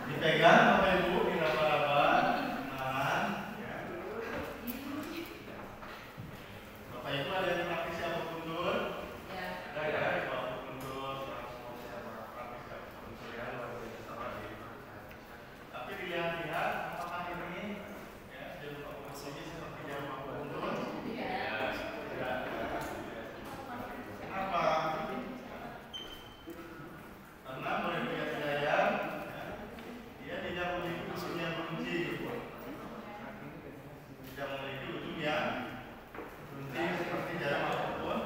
Dipegang Bapak Ibu, diraba-raba tangan. Bapak Ibu ada yang praktisi apa kundur? Ada ya, Ibu apa kundur, praktisi apa kundur ya, luar biasa. Tapi dilihat-lihat apakah ini ya jalur morfologi seperti jalur apa kundur? Kenapa? Karena boleh dilihat di layar, dia tidak memiliki ujung yang berunci. Tidak memiliki ujung yang berunci seperti jarum apapun.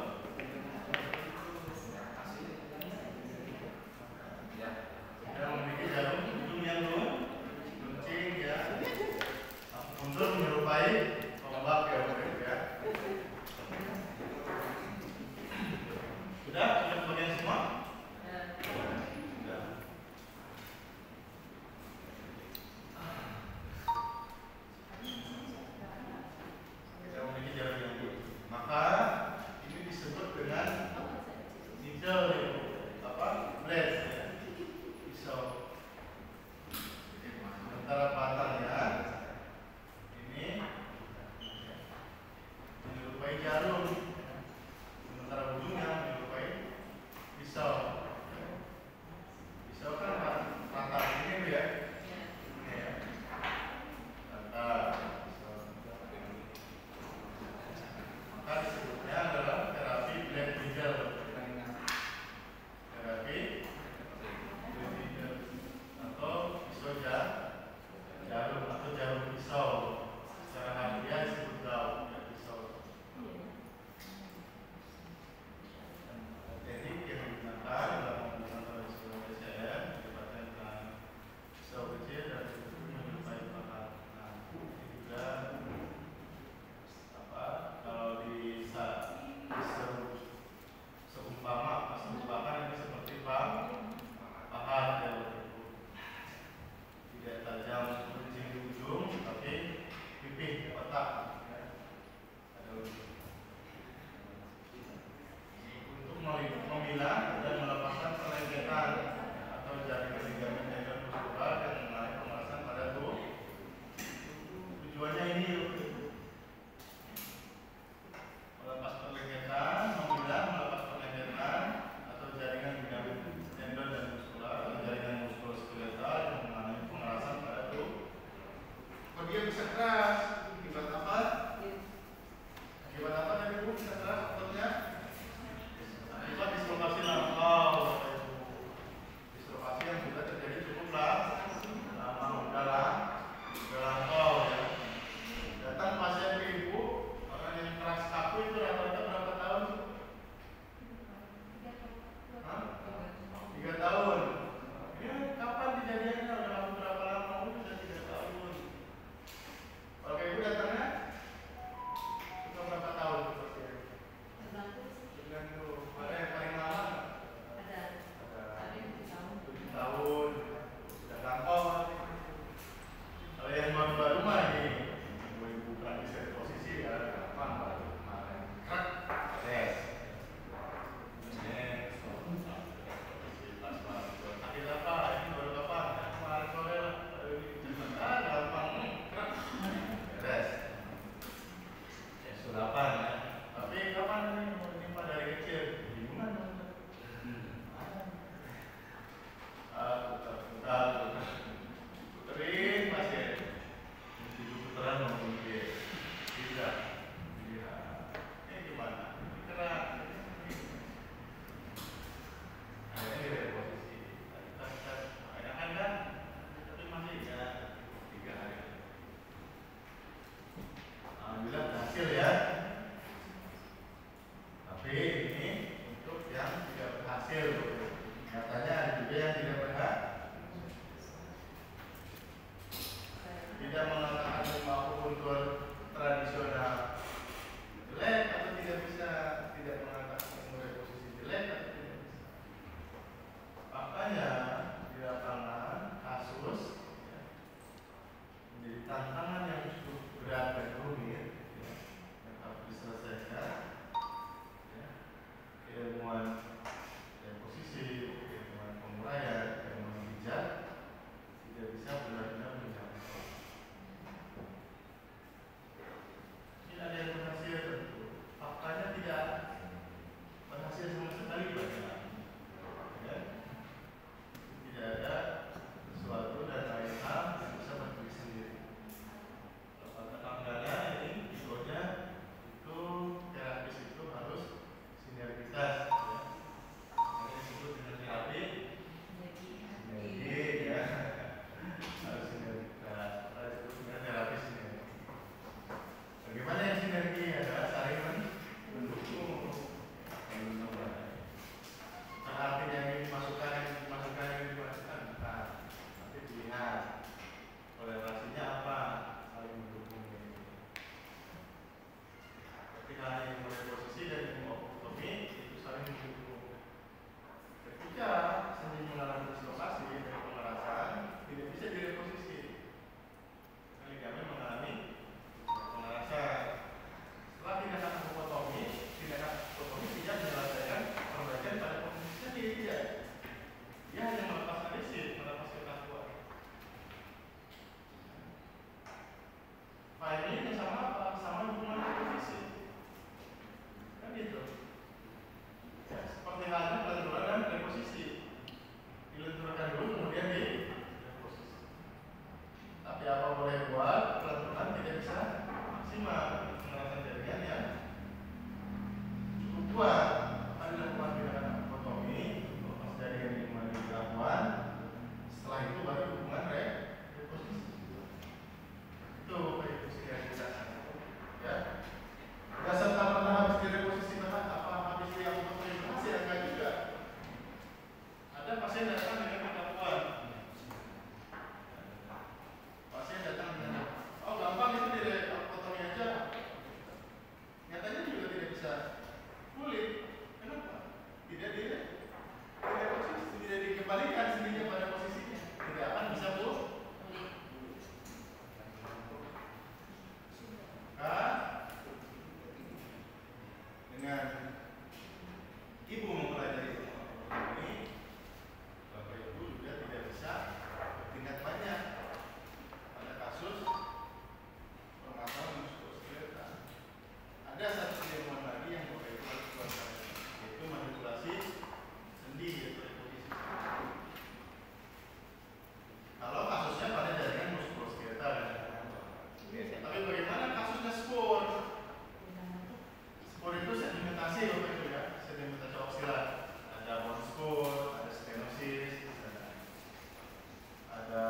Tidak memiliki jarum ujung yang berunci ya. Kundur menyerupai tombak ya, ya. Sudah sebagian semua? Maka ini disebut dengan needle, apa? Blade ya. Pisau. Sementara batangnya ini menyerupai jarum. Sementara ujungnya menyerupai pisau. Pisau kan batang ini ya. Ini ya. Batang. Maka disebutnya adalah terapi blade needle. Terapi blade needle atau pisau jarum atau jarum pisau. Secara harfiah disebut daun ya, pisau. Teknik yang digunakan dalam pembuatan tradisional BCM dipakai dengan pisau kecil dan itu menyerupai pahat. Nah, ini juga kalau seumpamakan ini seperti pahat ya, tidak tajam berujung di ujung, tapi pipih otak ya. Ada untuk memilah dan melepaskan perlengketan atau jaringan ligamen tendon muskular yang menarik pemerasan pada tubuh. Tujuannya ini melepas perlengketan, melepas perlengketan atau jaringan ligamen tendon dan muskular atau jaringan muskuloskeletal yang mengalami pemerasan pada tubuh. Kalau dia bisa keras, akibat apa? Akibat apa tadi Bu? Bisa keras ototnya? Akibat dislokasi lampau. Dislokasi yang sudah terjadi cukup lama, udah lampau ya. Datang pasien ke Ibu, orang yang keras kaku itu rata-rata berapa tahun? 3 tahun. Ya, kapan kejadiannya? Udah berapa lama? Udah 3 tahun. Tapi apa boleh buat, pelan-pelan tidak bisa maksimal. Pengerasan jaringan yang cukup kuat. Maka dilakukan tindakan apotomi untuk pas jaringan ini kembali dilakukan. Setelah itu baru hubungan reposisi. Itu reposisi rehabilitasi. Ya. Tidak serta merta habis direposisi bahan apa habis diapotomi masih enggak juga. Ada pasien datang dengan ketakuan. Pasien datang dengan, oh gampang itu diapotomi aja. Nyatanya juga tidak bisa pulih. Kenapa? Tidak direposisi, tidak dikembalikan sendirinya pada posisinya. Tidak akan bisa pulih. Dengan ibu mempelajari ini, bapak ibu juga tidak bisa bertindak banyak pada kasus permasalahan muskuloskeletal. Ada satu ilmuwan lagi yang bapak ibu harus pelajari, yaitu manipulasi sendi atau reposisi. Kalau kasusnya pada jaringan muskuloskeletal, tapi bagaimana kasusnya spor? Spor itu sedimentasi Bapak Ibu ya, sedimentasi oksilat. Ada bone spor, ada stenosis, ada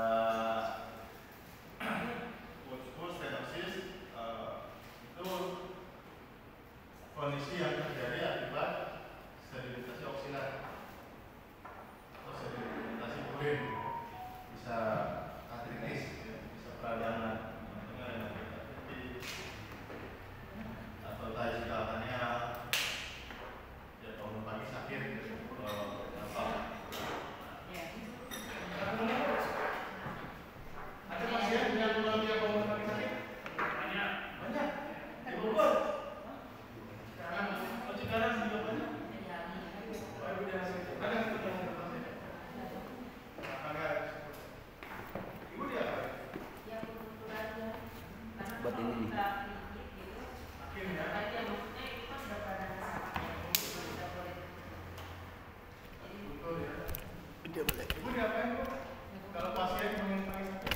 bone spor, stenosis. Itu kondisi yang terjadi akibat sedimentasi oksilat atau sedimentasi purin. Bisa artritis, ya, bisa peradangan, atau tadi katanya ya bangun pagi sakit apa? Ada pasien yang belum dia bangun pagi sakit? Banyak. Di Bogor. Sekarang juga banyak. Ibu dia apa? Buat ini nih. Ibu diapain Bu? Kalau pasien bangun pagi sakit?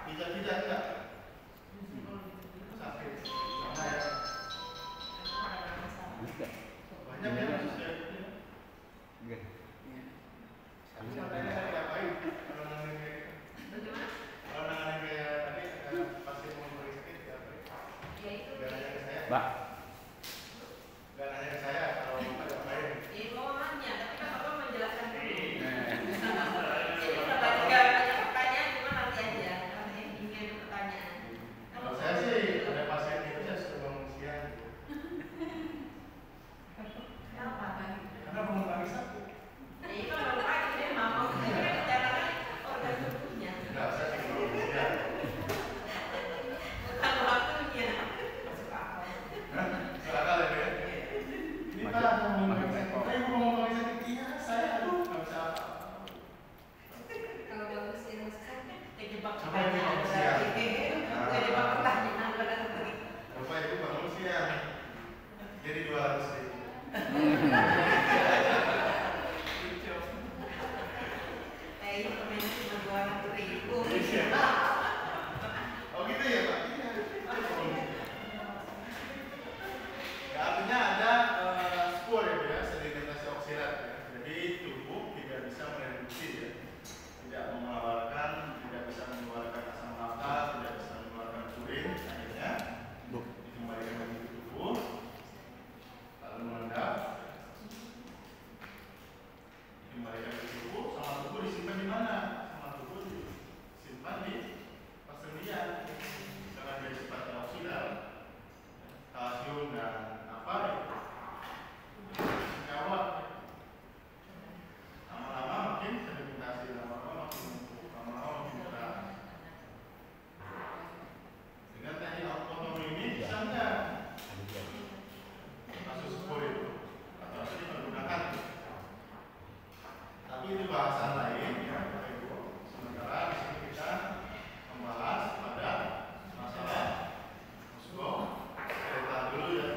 Tidak enggak. Sakit. Sama ya. Banyak ya kasusnya. Enggak. Katanya saya diapain? Kalau nanganin kayak gitu. Kalau nanganin kayak tadi ada pasien bangun pagi sakit diapain? Gak nanya ke saya. Mbak. Gak nanya ke saya kalau ada apain. Kalau saya sih ada pasien itu saya suka bangun siang gitu. Karena bangun pagi sakit. Enggak, saya sih bangun siang. Silakan ya. Ini Pak bangun pagi sakit. Saya bangun pagi sakit. Iya, saya aduh nggak bisa apa. Coba ini bangun siang. Bapak Ibu bangun siang. Jadi 200.000. Oh gitu ya Pak? Iya. Ya, artinya ada spor ya Bu ya, sedimentasi oksidat ya. Jadi tubuh tidak bisa mereduksi ya, tidak mengeluarkan, tidak bisa mengeluarkan asam laktat, tidak bisa mengeluarkan purin, akhirnya dikembalikan lagi ke tubuh, lalu mengendap, dikembalikan ke tubuh, sama tubuh disimpan di mana? Sama tubuh disimpan di persendian, karena dia sifatnya oksidat, kalsium dan apa itu senyawa. Lama-lama makin sedimentasi, lama-lama makin numpuk, lama-lama makin berat. Dengan teknik apotomi ini bisa enggak kasus spor itu atau harus dipergunakan? Tapi itu bahasan lain ya Bapak Ibu. Sementara di sini kita membahas pada masalah muskuloskeletal dulu ya.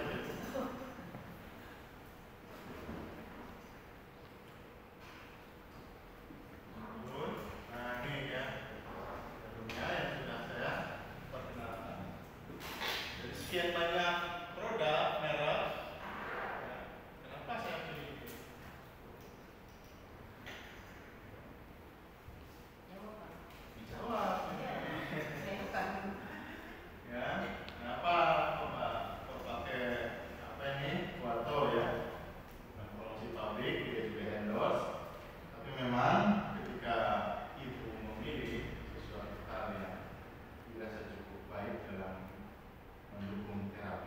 sekian banyak produk merek, ya, kenapa saya pilih itu? Dijawab. Ya, kenapa kok pakai apa ini? Kuato ya. Bukan promosi pabrik, dia juga endorse. Tapi memang ketika ibu memilih sesuatu hal yang dirasa cukup baik dalam mendukung terapi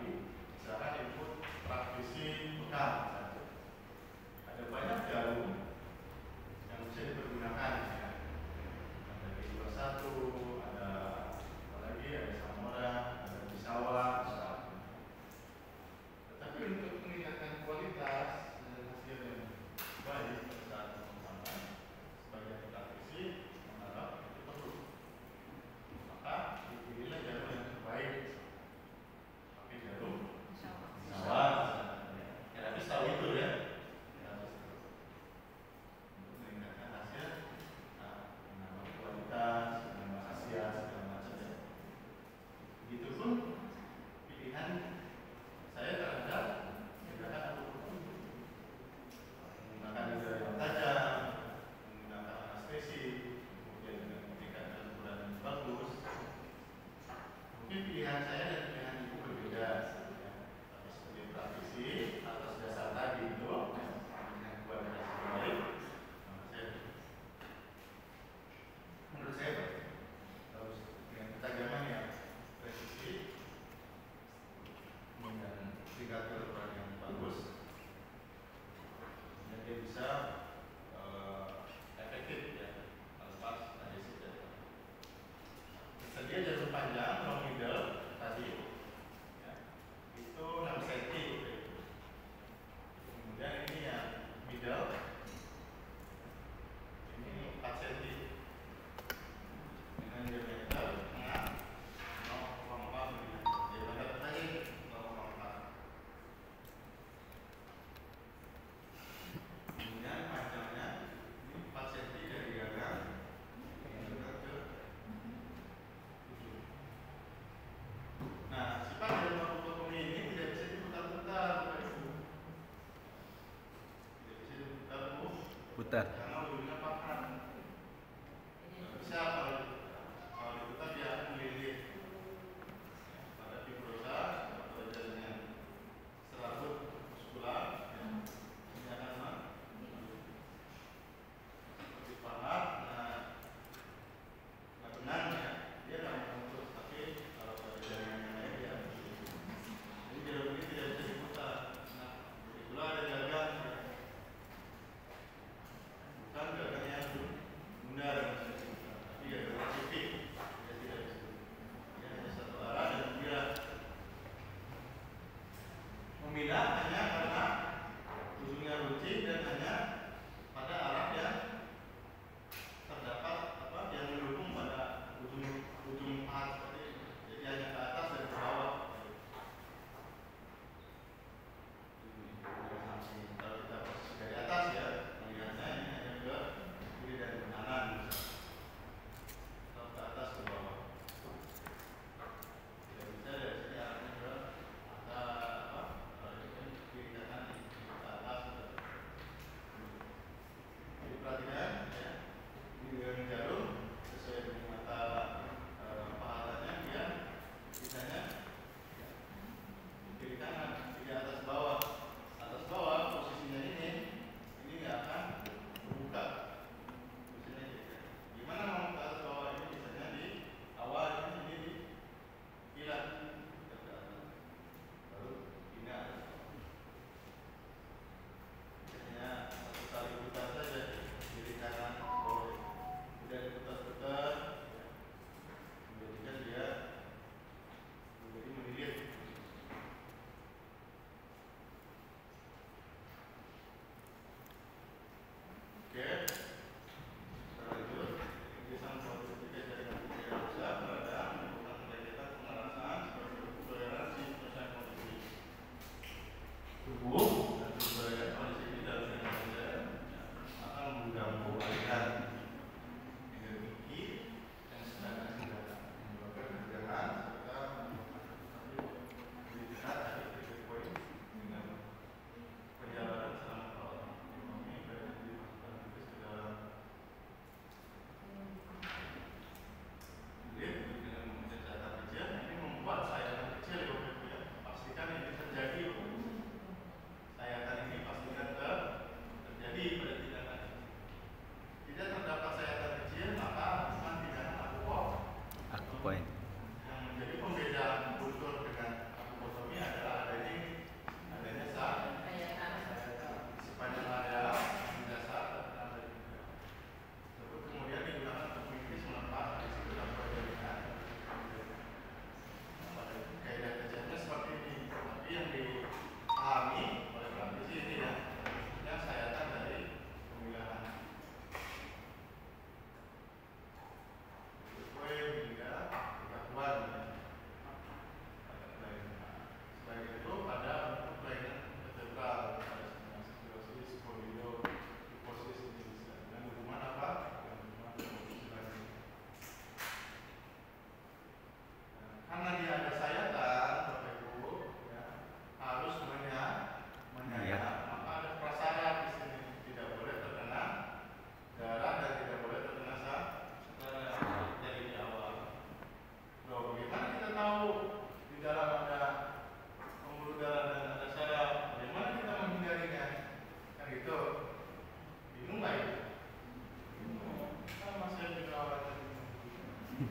Ini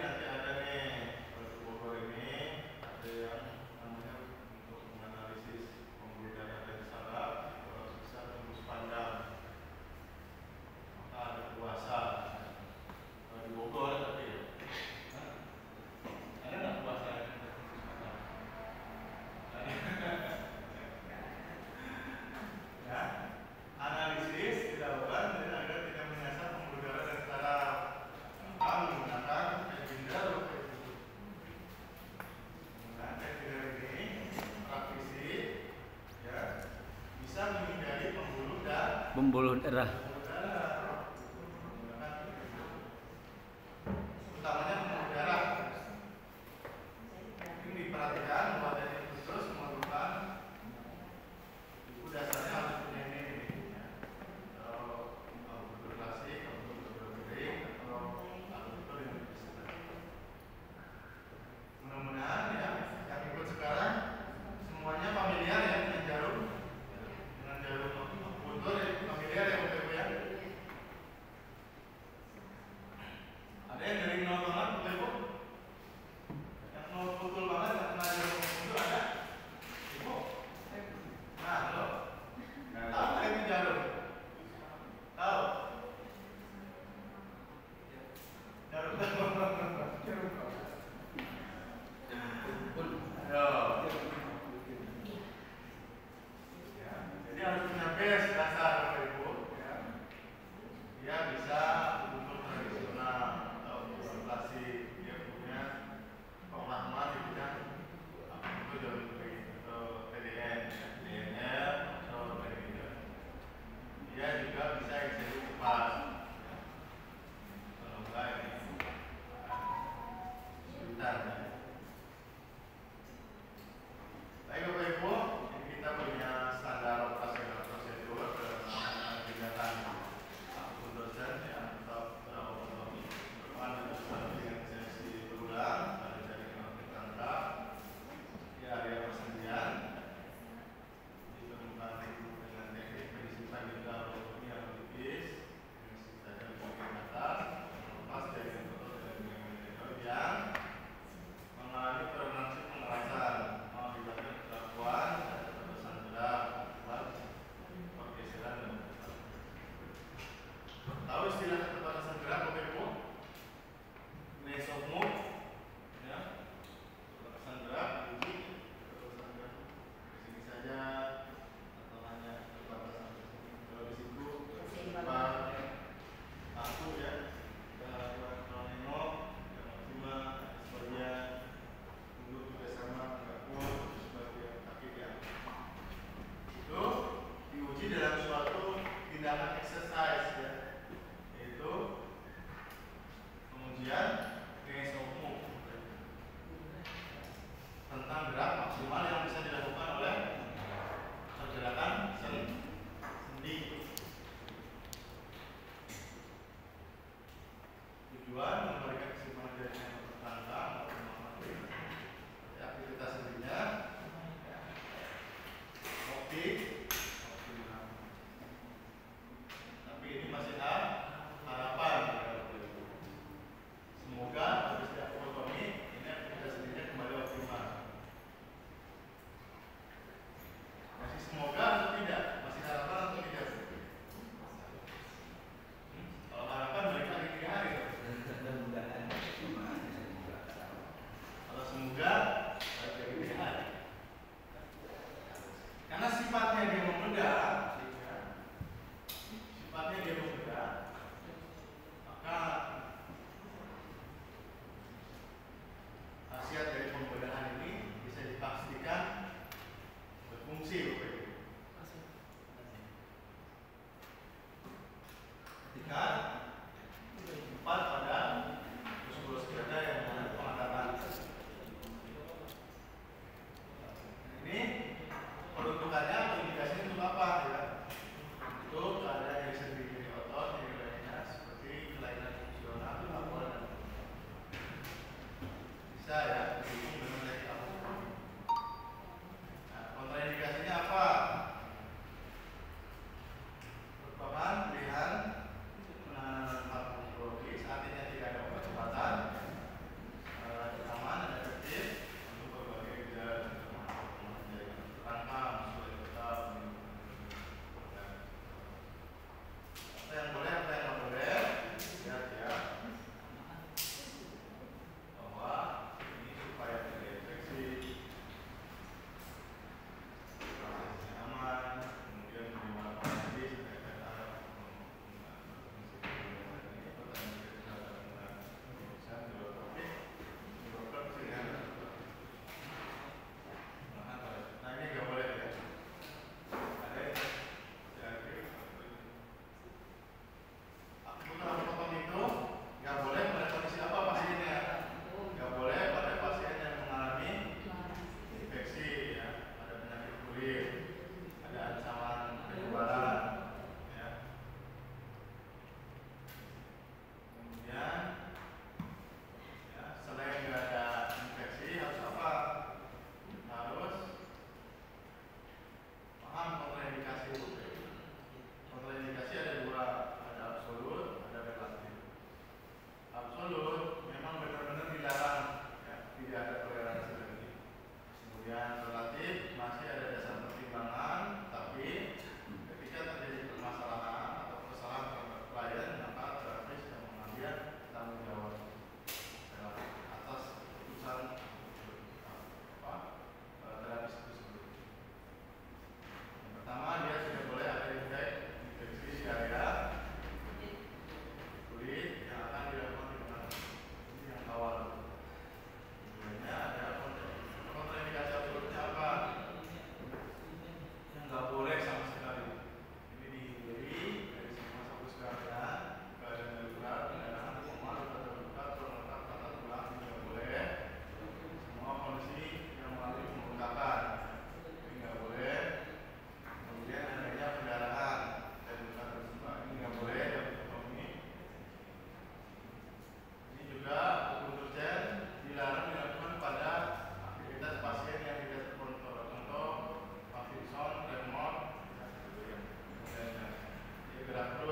nanti ada nih batu Bogor ini ada yang namanya untuk menganalisis pembuluh darah dari saraf itu harus bisa tembus pandang. Maka ada puasa di Bogor tapi ya. Ada nggak puasa yang tembus pandang? Ya, analisis dilakukan dan agar tidak menyasar pembuluh darah dari saraf. Menggunakan Epinder menggunakan Epinder ini praktisi ya bisa menghindari pembuluh darah Pembuluh darah. menggunakan Epinder utamanya pembuluh darah. Ini diperhatikan bahwa dari khusus memerlukan itu dasarnya harus punya ini ya. Kalau betul klasik, kalau betul kering, atau betul yang dipisahkan. Mudah-mudahan ya yang ikut sekarang semuanya familiar ya dengan jarum puntur ya, familiar ya Bapak Ibu ya. Ada yang dari nol banget Bapak Ibu? Yang nol betul banget nggak pernah jarum puntur ada? Ibu? Nah loh, tahu nggak itu jarum? Tahu? Jarum Ayo. Ya, jadi harus punya base dasar Bapak Ibu ya. Dia bisa untuk tradisional atau untuk klasik, dia punya pemahaman di bidang apa itu jarum kering atau PDN, DNR atau PDN. Dia juga bisa eksekusi cepat. Kalau enggak ini sebentar ya. Baik Bapak Ibu, ini kita punya standar operasional prosedur dalam tindakan akun dosen ya atau otonomi. Depan itu dengan sesi berulang, ada jaringan otot tangkap di area persendian. Ditemukan dengan teknik penyisipan juga otonomi yang tipis, saja di bagian atas, lepas jaringan otot yang mengalami fragmentasi pengerasan. Mengakibatkan kelakuan, tetesan gerak, pergeseran dan tahu istilah tetesan gerak Bapak Ibu? Ways of move, ya. Tetesan gerak, bunyi, tetesan gerak. Di sini saja atau hanya terbatas sampai sini. Kalau di situ aku ya, kalau nengok, yang maksimal sebagian duduk juga sama, enggak pun sebagian kaki ya. Itu diuji dalam suatu tindakan exercise ya, yaitu pengujian range of move tentang gerak maksimal yang bisa dilakukan oleh pergerakan sendi. Tujuan memberikan kesimpulan dari yang tertangkap aktivitas sendinya optik. Tapi ini masih harapan ya. Semoga habis diapotomi ini aktivitas sendinya kembali optimal. Masih semoga atau tidak? Masih harapan atau tidak? Kalau harapan balik lagi 3 hari. Kalau semoga balik lagi 3 hari. Karena sifatnya dia membedah, maka khasiat dari pembedahan ini bisa dipastikan berfungsi Bapak Ibu. Ketika tempat pada muskuloskeletal yang mengandung pengangkatan. Ini peruntukannya atau indikasinya untuk apa ya? Untuk ada yang sendiri di otot, yang lainnya seperti kelainan fungsional atau apa? Bisa ya, dihubung dengan lagi apa? Nah, kontraindikasinya apa? Merupakan pilihan penanganan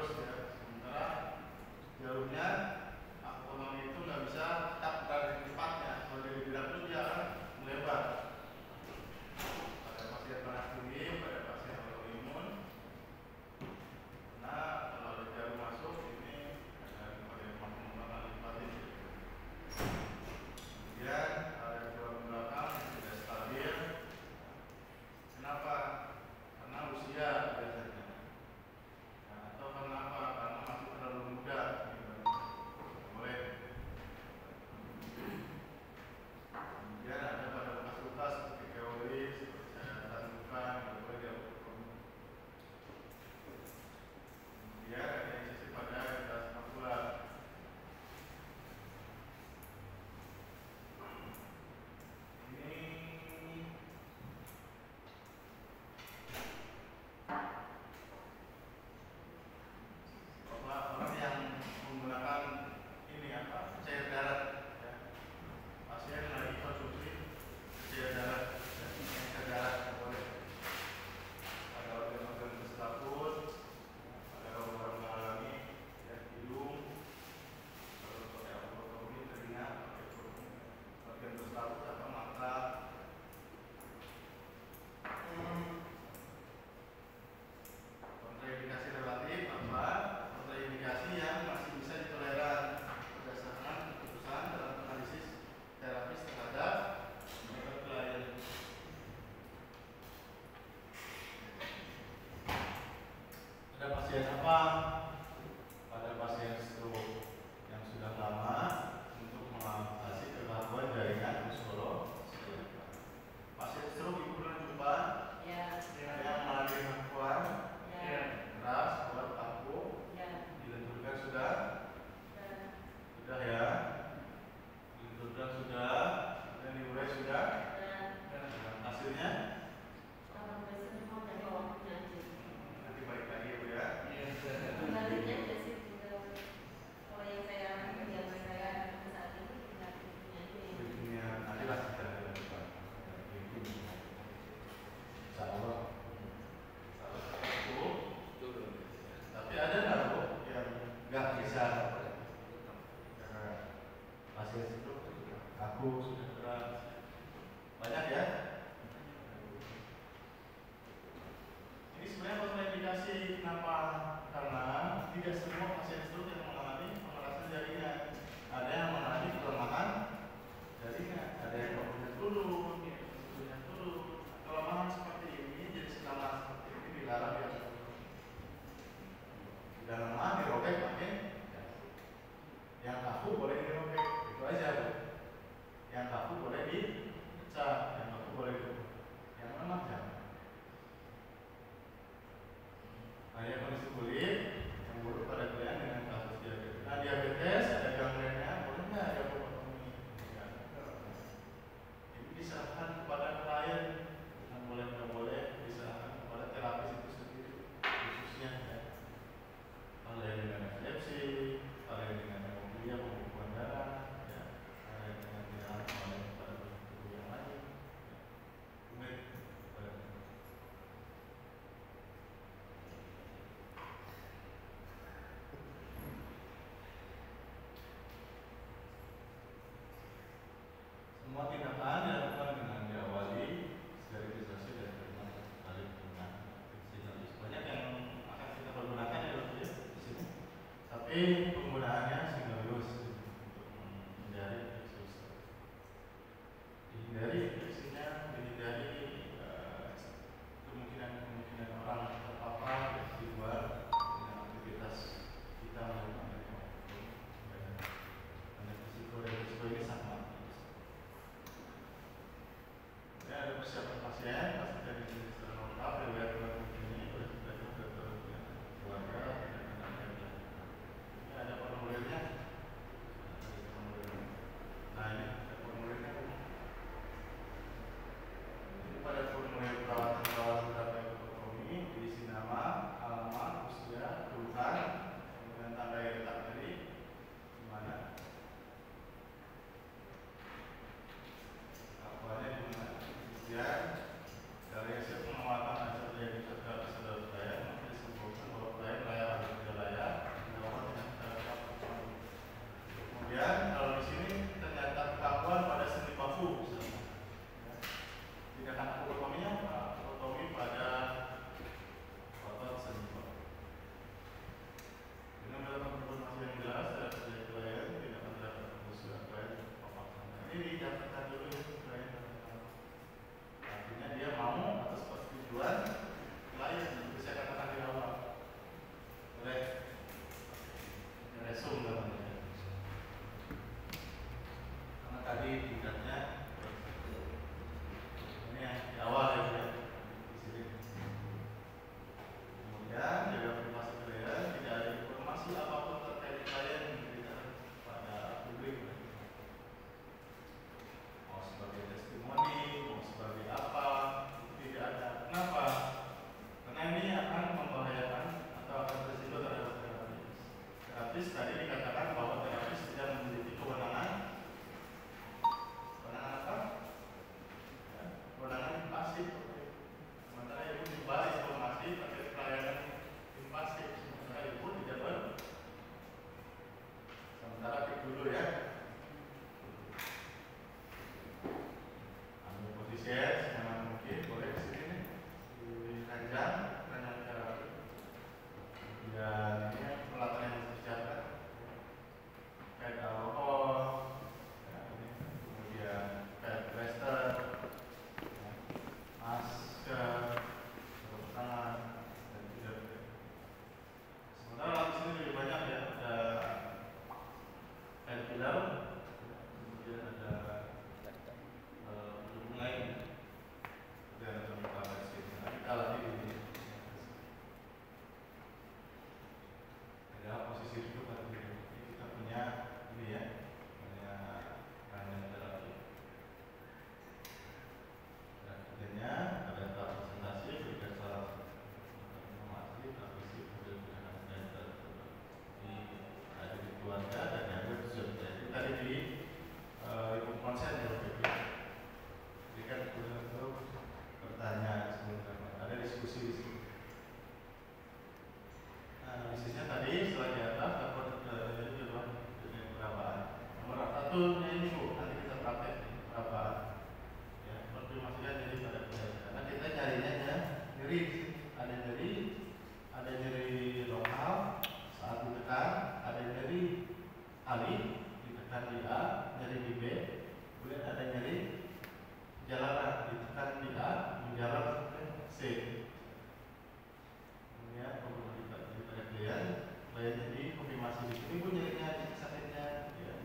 terus ya. Sementara jalurnya autonomi itu nggak bisa tetap berada di tempatnya. Kalau dia digerak terus dia akan melebar. Pada pasien panas tinggi, pada pasien autoimun. Nah, kalau ada jarum masuk ini ada pada pengembangan linfatik. Kemudian ada tulang belakang yang tidak stabil. Kenapa? Karena usia biasanya. Nah, atau karena apa? Karena masih terlalu muda. Boleh. Kemudian ada pada bekas luka seperti keolis, sayatan luka, yang boleh dilakukan. Kemudian ada insisi pada garis makula. Ini orang yang menggunakan ini apa? Cair darat. Ya. Pasien lagi konsumsi cair darat, cair darat boleh. Ada organ-organ berselaput, ada orang mengalami ya, hidung, kalau pakai autonomi telinga, pakai organ berselaput atau mata. Kontraindikasi relatif apa? Kontraindikasi yang masih bisa ditoleran berdasarkan keputusan dalam analisis terapis terhadap metode klien. Ada pasien apa? Pada pasien stroke yang sudah lama untuk mengatasi kekakuan jaringan muskoloskeletal. Pasien stroke ibu pernah jumpa? Ya. Yang mengalami kekakuan, Ya. keras, kuat, kaku, Ya. dilenturkan sudah? Sudah ya. Dilenturkan sudah, dan diurai sudah. Dan hasilnya nanti balik lagi ya Bu ya. Berikutnya nanti lah kita lanjutkan. Insya Allah. Bu, tapi ada nggak Bu yang nggak bisa karena pasien itu aku sudah keras? Banyak ya. Ini sebenarnya kontraindikasi kenapa? Karena tidak semua pasien stroke yang mengalami pemerasan jaringan. Ada yang mengalami kelemahan jaringan, ada yang bangunnya turun, tidurnya turun. Kelemahan seperti ini, jadi kelemahan seperti ini dilarang ya. Tidak lemah dirobek makin. Yang kaku boleh dirobek, itu aja Bu. Yang kaku boleh dipecah, yang kaku boleh dirobek. Yang lemah jangan. Ada kondisi kulit yang buruk pada klien dengan kasus diabetes. Nah, diabetes ada gangrennya, boleh nggak ada lobotomi? Ya. Ini diserahkan kepada klien, yang boleh nggak boleh diserahkan kepada terapis itu sendiri, khususnya ya. Kalau yang dengan epilepsi, kalau yang dengan hemofilia, pembekuan darah, ya. Kalau yang dengan dirawat oleh pada tubuh yang lain, kulit, semua tindakan dilakukan dengan diawali sterilisasi dan kali penggunaan antiseptik. Banyak yang akan kita pergunakan ya Dok ya di sini. Tapi penggunaannya single use untuk menghindari infeksi. Dihindari infeksinya, dihindari kemungkinan orang terpapar di luar dengan aktivitas kita melakukan karena risiko ini sama. Ya, ada persiapan pasien, pastikan di sini secara lengkap, riwayat ini oleh dokter keluarga dan anak-anak. Ini ada formulirnya. Terapis tadi dikatakan bahwa terapis tidak memiliki kewenangan apa? Ya, kewenangan pasif. Sementara ibu dibahas informasi terkait pelayanan pasif. Sementara ibu tidak sementara cek dulu ya. Ambil posisi senyaman mungkin, boleh di sini di ranjang terapi. Dan ini peralatan yang disiapkan kayak alkohol, ya, ini. Kemudian kayak plaster, ya, masker, sarung tangan, dan tidak. Sementara di sini lebih banyak ya, ada ventilator, kemudian ada pendukung lain, dan ada mengkabar sini. Nah, kita lagi di ada posisi duduk atau tidak. Kita punya ini ya, punya ranjang terapi. Dan kemudiannya ada tahap presentasi berikan salah informasi transmisi kemudian dan di ada di keluarga dan ada di jadi tadi di ibu konsen ya berikan kemudian untuk bertanya sebelum ada diskusi di sini. Analisisnya tadi setelah di atas dapat jadi perabaan. Nomor satu ini bu, nanti kita praktek perabaan. Ya, seperti maksudnya jadi pada karena kita carinya ya nyeri, ada nyeri lokal saat ditekan, ada nyeri alih ditekan di A, nyeri di B, kemudian ada nyeri jalanan ditekan di A, menjalar ke C. Ya, kliennya di konfirmasi di sini, bu nyerinya di sakitnya, ya.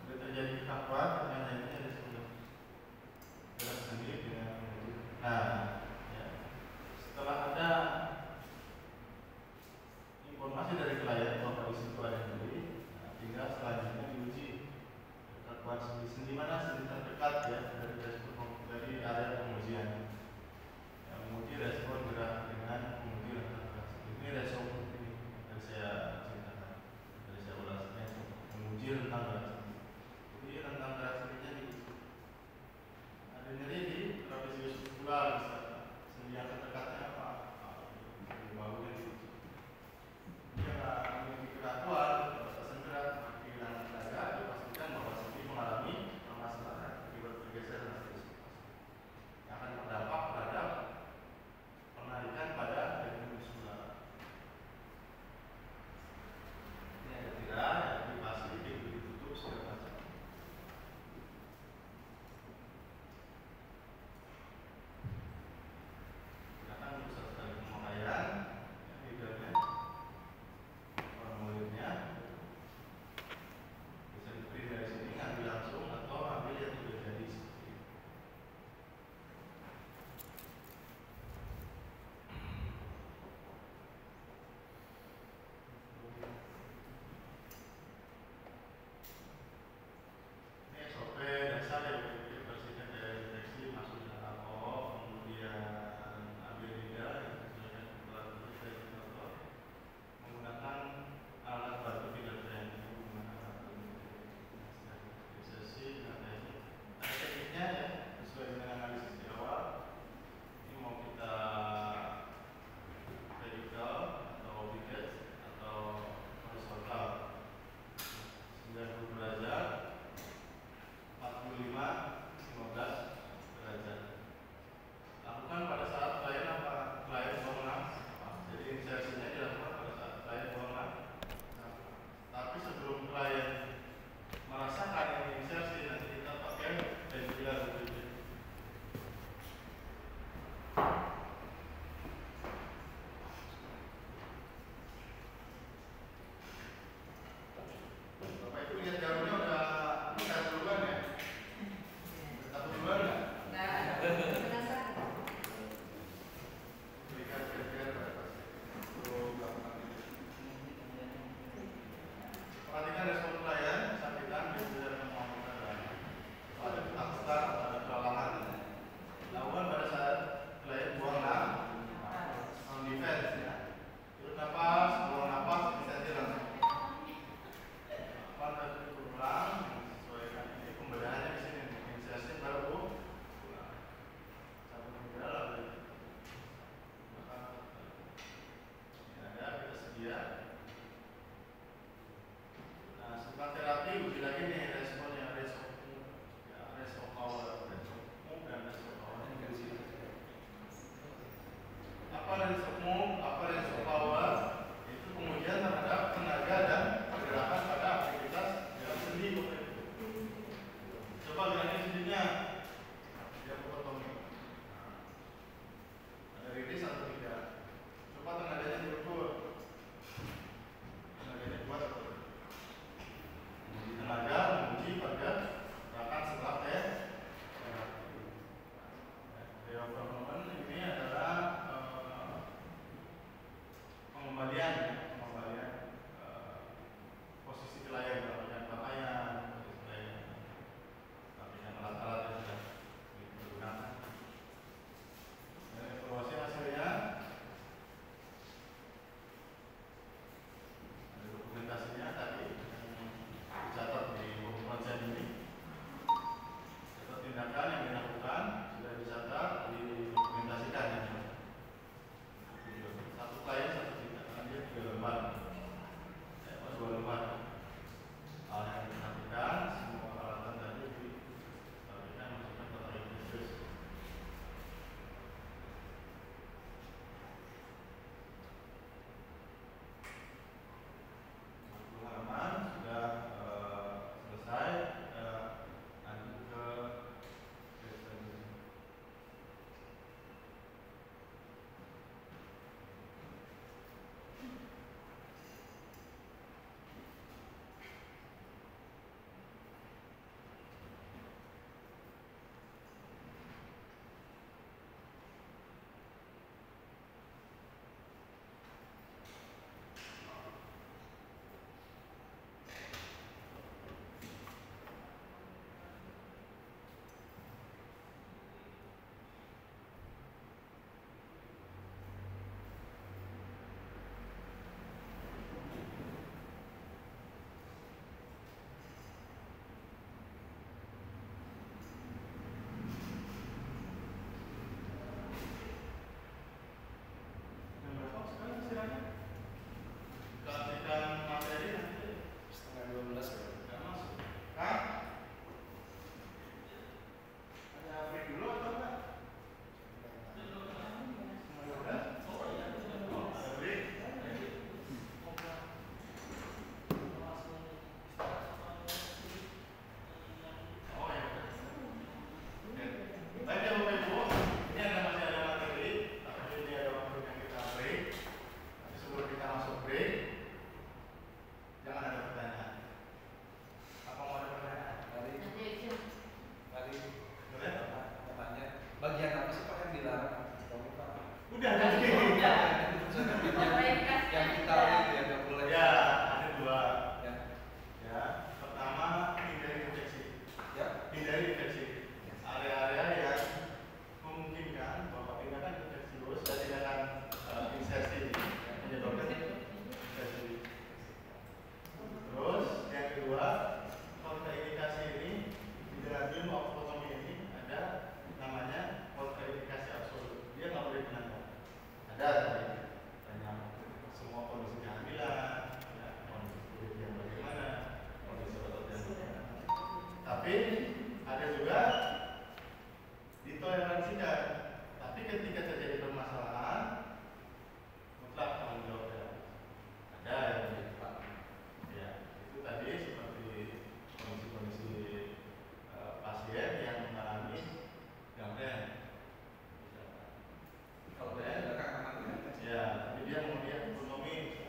Ada terjadi kapan, ternyata ini ada gerak sendiri dengan. Nah, ya. Setelah ada informasi dari klien bahwa di situ ada nyeri, nah, tinggal selanjutnya diuji kekuatan sendi mana sendi terdekat ya dari area pengujian. Yang menguji respon gerak dengan penguji rentang gerak. Ini respon ini yang saya ceritakan, dari saya ulasnya menguji rentang gerak. Jadi rentang gerak sendinya di ada nyeri di trapezius muskular misalnya. Sendi yang terdekatnya apa? Di bahunya diuji. Jika memiliki keraguan batasan gerak kehilangan tenaga, dipastikan bahwa sendi mengalami permasalahan akibat pergeseran dan seterusnya yang akan berdampak terhadap penarikan pada jaringan muskular. Ini ada tirai yang dipasang ditutup Tapi ada juga ditoleransikan. Tapi ketika terjadi permasalahan, mutlak tanggung jawabnya. Ada yang begitu Pak. Ya, itu tadi seperti kondisi-kondisi pasien yang mengalami gangren. Kalau dia ya, tapi dia mau lihat ekonomi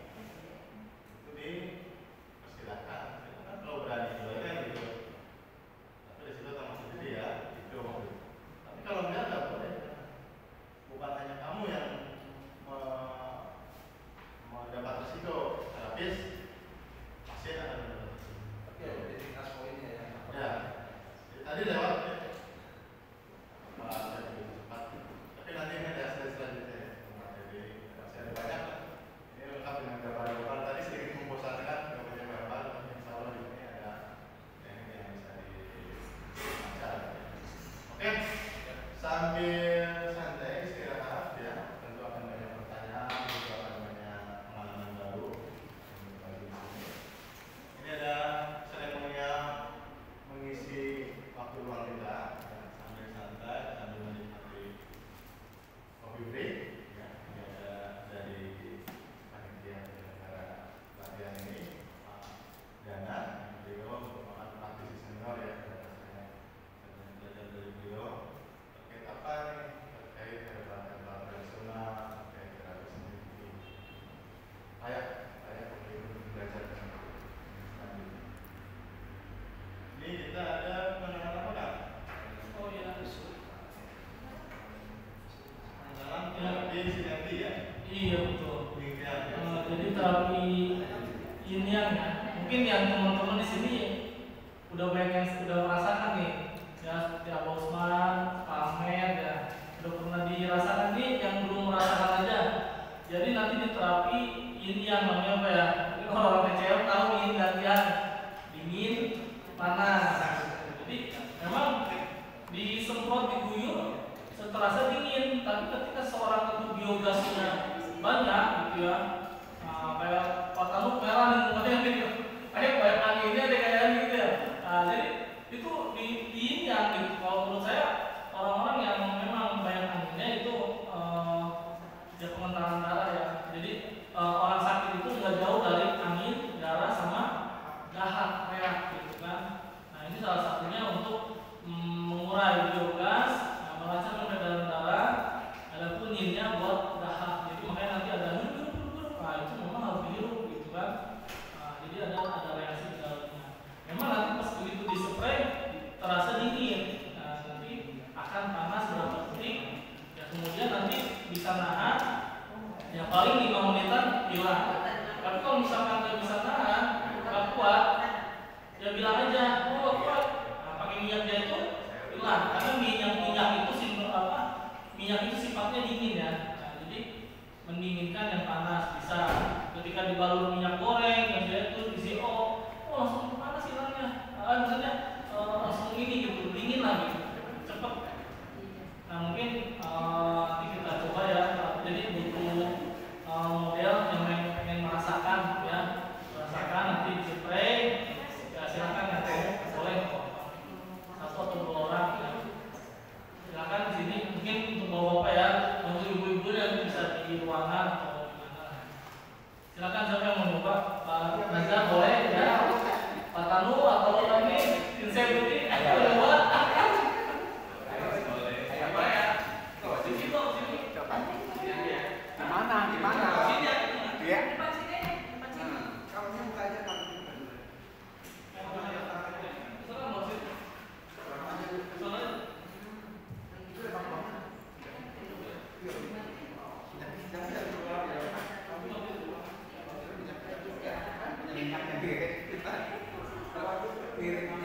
itu dipersilakan. Itu kan kalau berani juga kan gitu. Tapi di situ tanggung sendiri ya, itu. Tapi kalau enggak boleh. Bukan hanya kamu yang mendapat resiko, terapis pasien akan mendapat resiko. Tapi ada identitas poinnya ya. Ya, tadi lewat ya. Cepat. Tapi nanti ini ada slide selanjutnya. Jadi masih ada banyak. Ini lengkap dengan gambar-gambar. Tadi sedikit membosankan gambarnya gambar, tapi insya Allah di sini ada yang bisa dibaca. Oke, sambil santai istirahat ya. Tentu akan banyak pertanyaan, tentu akan banyak pengalaman baru yang berbagi di sini. Ini ada seremonial mengisi waktu luang kita ya, sambil santai, sambil menikmati coffee break ya. Ini ada dari panitia penyelenggara pelatihan ini Pak Dana, beliau merupakan praktisi senior ya. Saya belajar dari beliau terkait apa nih, terkait terapi operasional, terkait terapi sendiri. Saya belajar selanjutnya. Ini kita ada pengenalan apa kan? Oh ya, Pengenalan terapi sinergi ya. iya betul. Penelitian ya. Jadi terapi yin-yang ya. Mungkin yang teman-teman di sini udah banyak yang sudah merasakan nih. Ya seperti Abah Usman, Pak Ahmed ya. Udah pernah dirasakan nih, yang belum merasakan aja. Jadi nanti di terapi yin-yang namanya apa ya? Mungkin orang kecewa tahu yin dan yang dingin, panas. Jadi memang disemprot, diguyur terasa dingin, tapi ketika seorang itu biogasnya banyak gitu ya, kayak Pak Tamu merah nih mukanya gitu, kayak banyak anginnya deh kayak gitu ya. Jadi itu di yang gitu. Kalau menurut saya orang-orang yang memang banyak anginnya itu ya pengentalan darah ya. Jadi orang sakit itu nggak jauh dari angin, darah sama dahak merah gitu kan. Nah ini salah satunya untuk mengurai biogas, melancarkan peredaran darah, adapun yinnya buat dahak. Jadi makanya nanti ada itu memang harus dihirup gitu kan. Jadi ada reaksi di dalamnya. Memang nanti pas begitu dispray terasa dingin, nanti akan panas berapa detik, ya kemudian nanti bisa nahan, ya paling 5 menitan hilang. Tapi kalau misalkan nggak bisa nahan, nggak kuat, ya bilang aja, oh kuat, pakai minyaknya itu hilang. Karena minyak itu sifatnya dingin ya. Jadi mendinginkan yang panas bisa. Ketika dibalur minyak goreng yang dia itu isi langsung panas hilangnya. Maksudnya langsung ini gitu, dingin lagi, cepet. Nah mungkin nanti kita coba ya. Jadi butuh model yang pengen merasakan ya, nanti di spray. Ya silakan ya, boleh satu atau 2 orang ya. Silakan di sini mungkin untuk bapak-bapak ya, untuk ibu-ibu yang bisa di ruangan atau gimana. Silakan siapa yang mau nyoba, Pak Nazar boleh ya, Pak Tanu atau lagi Vincent Budi, ayo coba. Apa ya? Di situ, sini. Di mana? Sini ya. Iya. Kalau ini buka aja kan. Miring